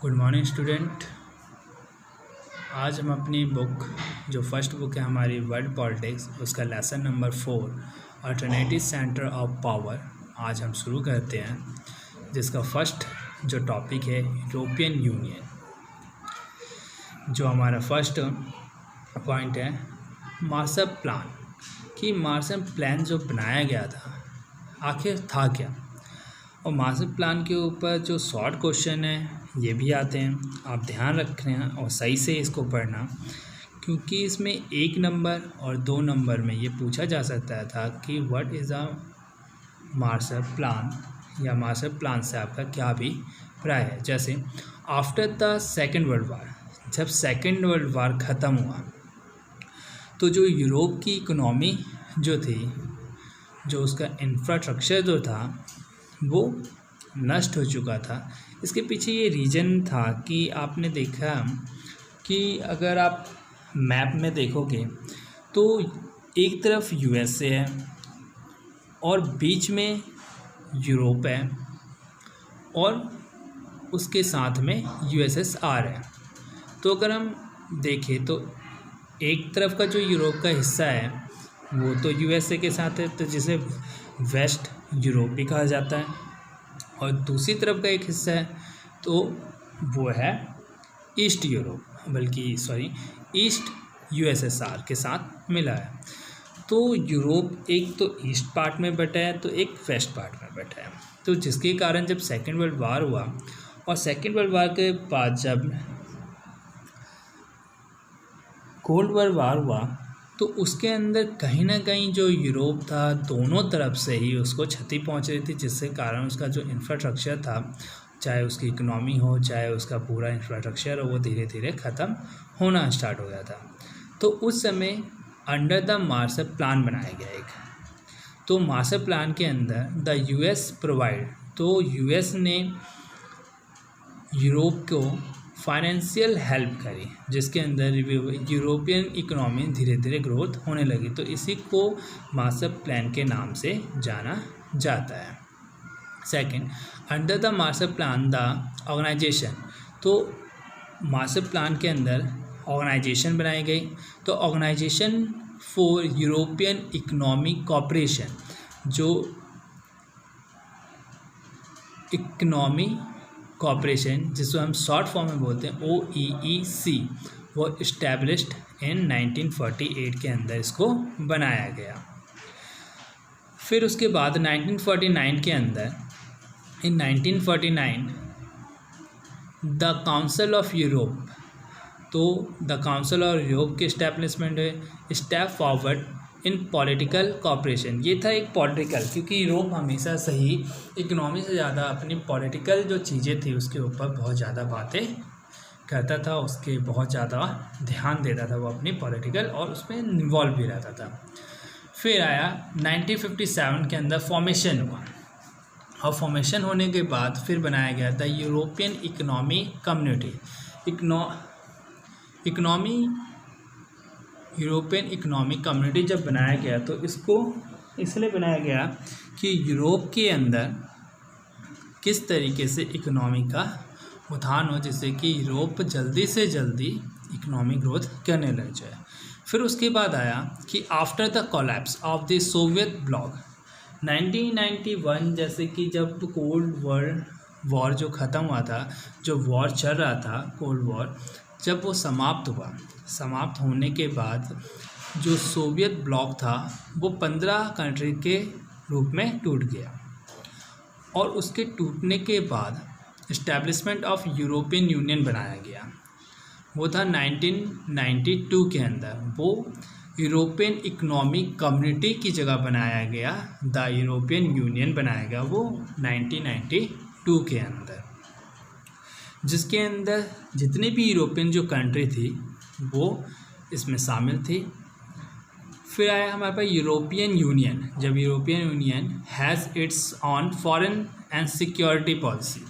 Good morning student. आज हम अपनी बुक जो फर्स्ट बुक है हमारी वर्ल्ड पॉलिटिक्स उसका lesson number 4 alternative centre of power आज हम शुरू करते हैं, जिसका फर्स्ट जो टॉपिक है यूरोपियन यूनियन। जो हमारा फर्स्ट पॉइंट है मार्शल प्लान कि मार्शल प्लान जो बनाया गया था आखिर था क्या, और मार्शल प्लान के ऊपर जो शॉर्ट क्वेश्चन है ये भी आते हैं। आप ध्यान रख रहे हैं और सही से इसको पढ़ना, क्योंकि इसमें 1 नंबर और 2 नंबर में ये पूछा जा सकता था कि what is a Marshall plan, या मार्शल प्लान से आपका क्या अभिप्राय है। जैसे after the second world war, जब सेकेंड वर्ल्ड वार ख़त्म हुआ तो जो यूरोप की इकोनॉमी जो थी, जो उसका इंफ्रास्ट्रक्चर जो था वो नष्ट हो चुका था। इसके पीछे ये रीज़न था कि आपने देखा कि अगर आप मैप में देखोगे तो एक तरफ यूएसए है और बीच में यूरोप है और उसके साथ में यूएसएसआर है। तो अगर हम देखें तो एक तरफ का जो यूरोप का हिस्सा है वो तो यूएसए के साथ है, तो जिसे वेस्ट यूरोप भी कहा जाता है, और दूसरी तरफ का एक हिस्सा है तो वो है ईस्ट यूरोप, ईस्ट यूएसएसआर के साथ मिला है। तो यूरोप एक तो ईस्ट पार्ट में बटा है तो एक वेस्ट पार्ट में बटा है। तो जिसके कारण जब सेकेंड वर्ल्ड वार हुआ और सेकेंड वर्ल्ड वार के बाद जब कोल्ड वार हुआ तो उसके अंदर कहीं ना कहीं जो यूरोप था दोनों तरफ से ही उसको क्षति पहुंच रही थी, जिसके कारण उसका जो इंफ्रास्ट्रक्चर था, चाहे उसकी इकोनॉमी हो चाहे उसका पूरा इंफ्रास्ट्रक्चर हो, वो धीरे धीरे ख़त्म होना स्टार्ट हो गया था। तो उस समय अंडर द मार्शल प्लान बनाया गया एक। तो मार्शल प्लान के अंदर द यूएस प्रोवाइड, तो यूएस ने यूरोप को फाइनेंशियल हेल्प करी, जिसके अंदर यूरोपियन इकोनॉमी धीरे धीरे ग्रोथ होने लगी। तो इसी को मार्शल प्लान के नाम से जाना जाता है। Second, under the Marshall plan the organisation, तो मार्शल प्लान के अंदर ऑर्गेनाइजेशन बनाई गई। तो organisation for European economic cooperation, जो इकोनॉमी कॉपरेशन जिसको हम शॉर्ट फॉर्म में बोलते हैं OEEC, वो इस्टेब्लिश्ड इन 1948 के अंदर इसको बनाया गया। फिर उसके बाद 1949 के अंदर in 1949 the Council of Europe, तो द काउंसिल ऑफ यूरोप के इस्टेब्लिशमेंट है। Step forward in political cooperation, ये था एक पॉलिटिकल, क्योंकि यूरोप हमेशा से ही इकोनॉमी से ज़्यादा अपनी पॉलिटिकल जो चीज़ें थी उसके ऊपर बहुत ज़्यादा बातें करता था, उसके बहुत ज़्यादा ध्यान देता था वो अपनी पॉलिटिकल, और उसमें इन्वॉल्व भी रहता था। फिर आया 1957 के अंदर फॉर्मेशन हुआ, और फॉर्मेशन होने के बाद फिर बनाया गया था European economy community. European economic community जब बनाया गया तो इसको इसलिए बनाया गया कि यूरोप के अंदर किस तरीके से इकोनॉमी का उत्थान हो, जिससे कि यूरोप जल्दी से जल्दी इकोनॉमिक ग्रोथ करने लग जाए। फिर उसके बाद आया कि after the collapse of the Soviet block 1991, जैसे कि जब कोल्ड वॉर जो ख़त्म हुआ था, जो वॉर चल रहा था कोल्ड वॉर, जब वो समाप्त हुआ, समाप्त होने के बाद जो सोवियत ब्लॉक था वो 15 कंट्री के रूप में टूट गया, और उसके टूटने के बाद इस्टेब्लिशमेंट ऑफ यूरोपियन यूनियन बनाया गया। वो था 1992 के अंदर, वो यूरोपियन इकोनॉमिक कम्युनिटी की जगह बनाया गया, द यूरोपियन यूनियन बनाया गया वो 1992 के अंदर, जिसके अंदर जितनी भी यूरोपियन जो कंट्री थी वो इसमें शामिल थी। फिर आया हमारे पास यूरोपियन यूनियन, जब European Union has its own foreign and security policy.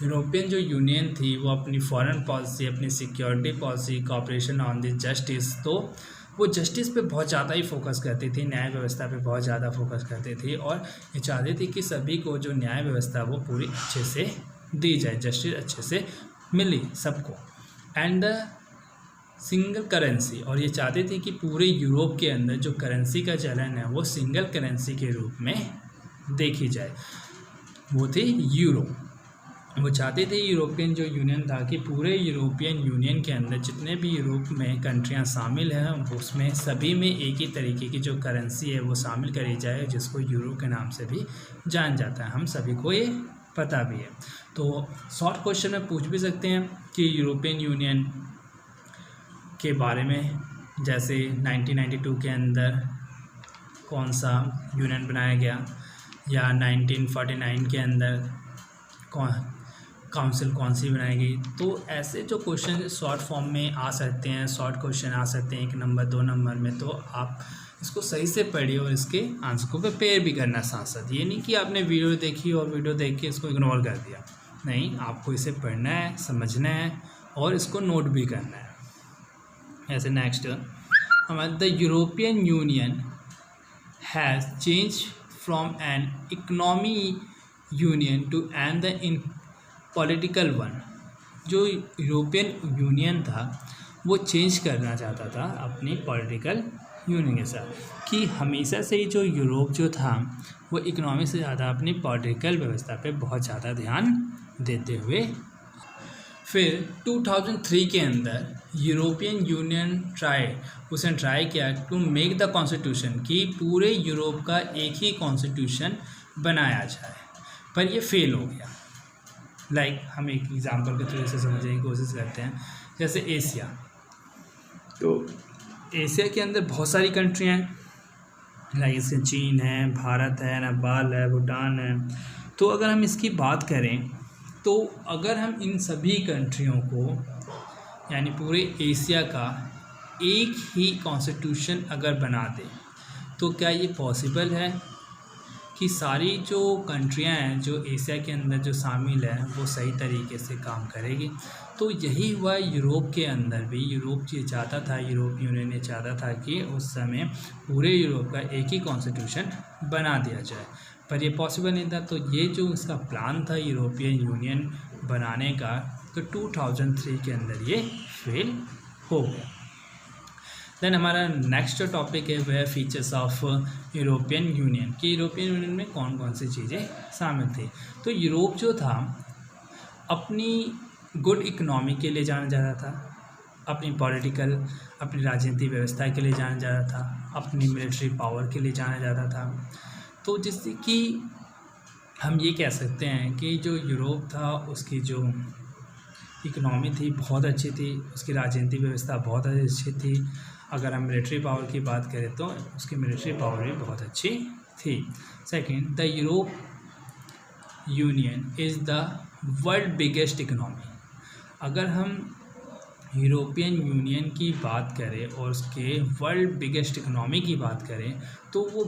European जो यूनियन थी वो अपनी फॉरेन पॉलिसी, अपनी security policy, cooperation on the justice, तो वो जस्टिस पे बहुत ज़्यादा ही फोकस करती थी, न्याय व्यवस्था पे बहुत ज़्यादा फोकस करती थी, और ये चाहती थी कि सभी को जो न्याय व्यवस्था वो पूरी अच्छे से दी जाए, जस्टिस अच्छे से मिली सबको, एंड द सिंगल करेंसी, और ये चाहते थे कि पूरे यूरोप के अंदर जो करेंसी का चलन है वो सिंगल करेंसी के रूप में देखी जाए, वो थे यूरो। वो चाहते थे यूरोपियन जो यूनियन था कि पूरे यूरोपियन यूनियन के अंदर जितने भी यूरोप में कंट्रियां शामिल हैं उसमें सभी में एक ही तरीके की जो करेंसी है वो शामिल करी जाए, जिसको यूरो के नाम से भी जान जाता है, हम सभी को ये पता भी है। तो शॉर्ट क्वेश्चन में पूछ भी सकते हैं कि यूरोपियन यूनियन के बारे में, जैसे 1992 के अंदर कौन सा यूनियन बनाया गया, या 1949 के अंदर काउंसिल कौन सी बनाई गई। तो ऐसे जो क्वेश्चन शॉर्ट फॉर्म में आ सकते हैं, शॉर्ट क्वेश्चन आ सकते हैं 1 नंबर 2 नंबर में, तो आप इसको सही से पढ़िए और इसके आंसर को प्रिपेयर भी करना साथ साथ। ये नहीं कि आपने वीडियो देखी और वीडियो देख के इसको इग्नोर कर दिया, नहीं, आपको इसे पढ़ना है, समझना है और इसको नोट भी करना है। ऐसे नेक्स्ट हमारा the European Union has change from an economy union to an the in political one. जो यूरोपियन यूनियन था वो चेंज करना चाहता था अपनी पॉलिटिकल यूनियन के साथ, कि हमेशा से ही जो यूरोप जो था वो इकोनॉमी से ज़्यादा अपनी पॉलिटिकल व्यवस्था पे बहुत ज़्यादा ध्यान देते हुए। फिर 2003 के अंदर यूरोपियन यूनियन उसने ट्राई किया टू मेक द कॉन्स्टिट्यूशन, कि पूरे यूरोप का एक ही कॉन्स्टिट्यूशन बनाया जाए, पर ये फेल हो गया। हम एक एग्जांपल के थ्रू से समझने की कोशिश करते हैं। जैसे एशिया, तो एशिया के अंदर बहुत सारी कंट्रियाँ हैं, इसमें चीन है, भारत है, नेपाल है, भूटान है। तो अगर हम इसकी बात करें तो अगर हम इन सभी कंट्रियों को, यानी पूरे एशिया का एक ही कॉन्स्टिट्यूशन अगर बना दें, तो क्या ये पॉसिबल है कि सारी जो कंट्रियां हैं जो एशिया के अंदर जो शामिल हैं वो सही तरीके से काम करेगी? तो यही हुआ यूरोप के अंदर भी। यूरोप ये चाहता था, यूरोप यूनियन ने चाहता था कि उस समय पूरे यूरोप का एक ही कॉन्स्टिट्यूशन बना दिया जाए, पर ये पॉसिबल नहीं था। तो ये जो इसका प्लान था यूरोपियन यूनियन बनाने का, तो 2003 के अंदर ये फेल हो गया। देन हमारा नेक्स्ट जो टॉपिक है वह है फीचर्स ऑफ यूरोपियन यूनियन, कि यूरोपियन यूनियन में कौन कौन सी चीज़ें शामिल थी। तो यूरोप जो था अपनी गुड इकोनॉमी के लिए जाना जाता था, अपनी पॉलिटिकल, अपनी राजनीतिक व्यवस्था के लिए जाना जाता था, अपनी मिलिट्री पावर के लिए जाना जाता था। तो जिससे कि हम ये कह सकते हैं कि जो यूरोप था उसकी जो इकोनॉमी थी बहुत अच्छी थी, उसकी राजनीतिक व्यवस्था बहुत अच्छी थी। अगर हम मिलिट्री पावर की बात करें तो उसकी मिलिट्री पावर भी बहुत अच्छी थी। Second, the Europe union is the world biggest economy. अगर हम यूरोपियन यूनियन की बात करें और उसके वर्ल्ड बिगेस्ट इकोनॉमी की बात करें, तो वो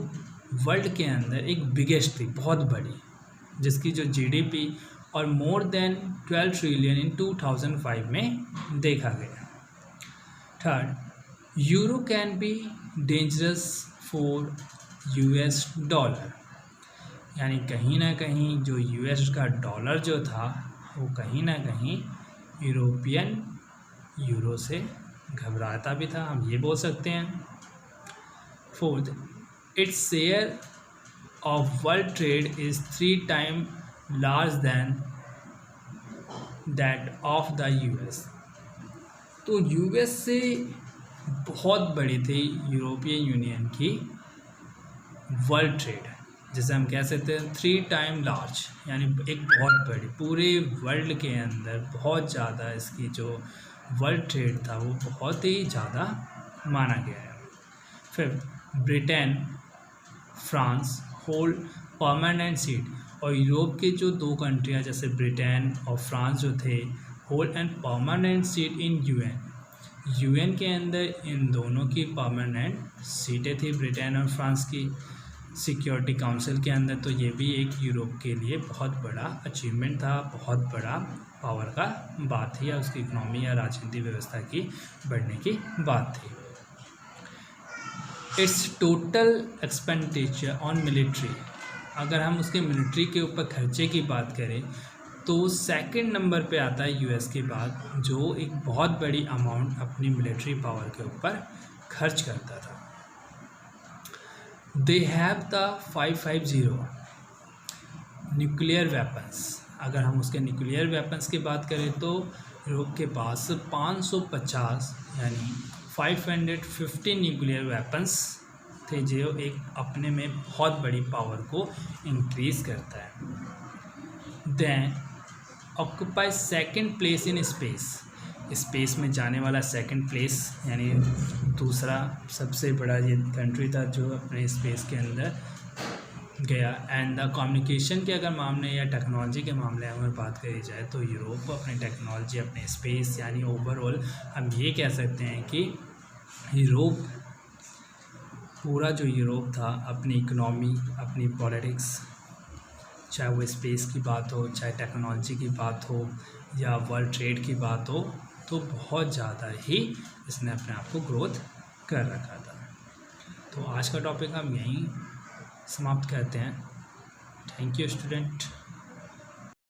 वर्ल्ड के अंदर एक बिगेस्ट थी, बहुत बड़ी, जिसकी जो जीडीपी और मोर देन 12 ट्रिलियन इन 2005 में देखा गया। Third, euro can be dangerous for US dollar, यानी कहीं ना कहीं जो यूएस का डॉलर जो था वो कहीं ना कहीं यूरोपियन यूरो से घबराता भी था, हम ये बोल सकते हैं। Fourth, its share of world trade is 3 times large than that of the US. तो यूएस से बहुत बड़ी थी यूरोपियन यूनियन की वर्ल्ड ट्रेड, जिसे हम कह सकते हैं 3 times लार्ज, यानी एक बहुत बड़ी, पूरे वर्ल्ड के अंदर बहुत ज़्यादा इसकी जो वर्ल्ड ट्रेड था वो बहुत ही ज़्यादा माना गया है। फिर Britain, France hold permanent seat, और यूरोप के जो 2 कंट्रियाँ जैसे ब्रिटेन और फ्रांस जो थे hold and permanent seat in UN के अंदर इन दोनों की परमानेंट सीटें थी, ब्रिटेन और फ्रांस की सिक्योरिटी काउंसिल के अंदर। तो ये भी एक यूरोप के लिए बहुत बड़ा अचीवमेंट था, बहुत बड़ा पावर का बात थी, या उसकी इकोनॉमी या राजनीतिक व्यवस्था की बढ़ने की बात थी। It's total expenditure on military, अगर हम उसके मिलिट्री के ऊपर खर्चे की बात करें तो सेकंड नंबर पे आता है यूएस के बाद, जो एक बहुत बड़ी अमाउंट अपनी मिलिट्री पावर के ऊपर खर्च करता था। They have the 550 nuclear weapons. अगर हम उसके न्यूक्लियर वेपन्स की बात करें तो यूरोप के पास 550 यानी 550 न्यूक्लियर वेपन्स थे, जो एक अपने में बहुत बड़ी पावर को इंक्रीज़ करता है। Then occupy second place in space. Space में जाने वाला सेकंड प्लेस, यानी दूसरा सबसे बड़ा ये कंट्री था जो अपने स्पेस के अंदर गया। एंड द कम्युनिकेशन के अगर मामले या टेक्नोलॉजी के मामले में बात करी जाए तो यूरोप अपने टेक्नोलॉजी, अपने स्पेस, यानी ओवरऑल हम ये कह सकते हैं कि यूरोप, पूरा जो यूरोप था, अपनी इकोनॉमी, अपनी पॉलिटिक्स, चाहे वो स्पेस की बात हो, चाहे टेक्नोलॉजी की बात हो, या वर्ल्ड ट्रेड की बात हो, तो बहुत ज़्यादा ही इसने अपने आप को ग्रोथ कर रखा था। तो आज का टॉपिक हम यहीं समाप्त करते हैं। Thank you student.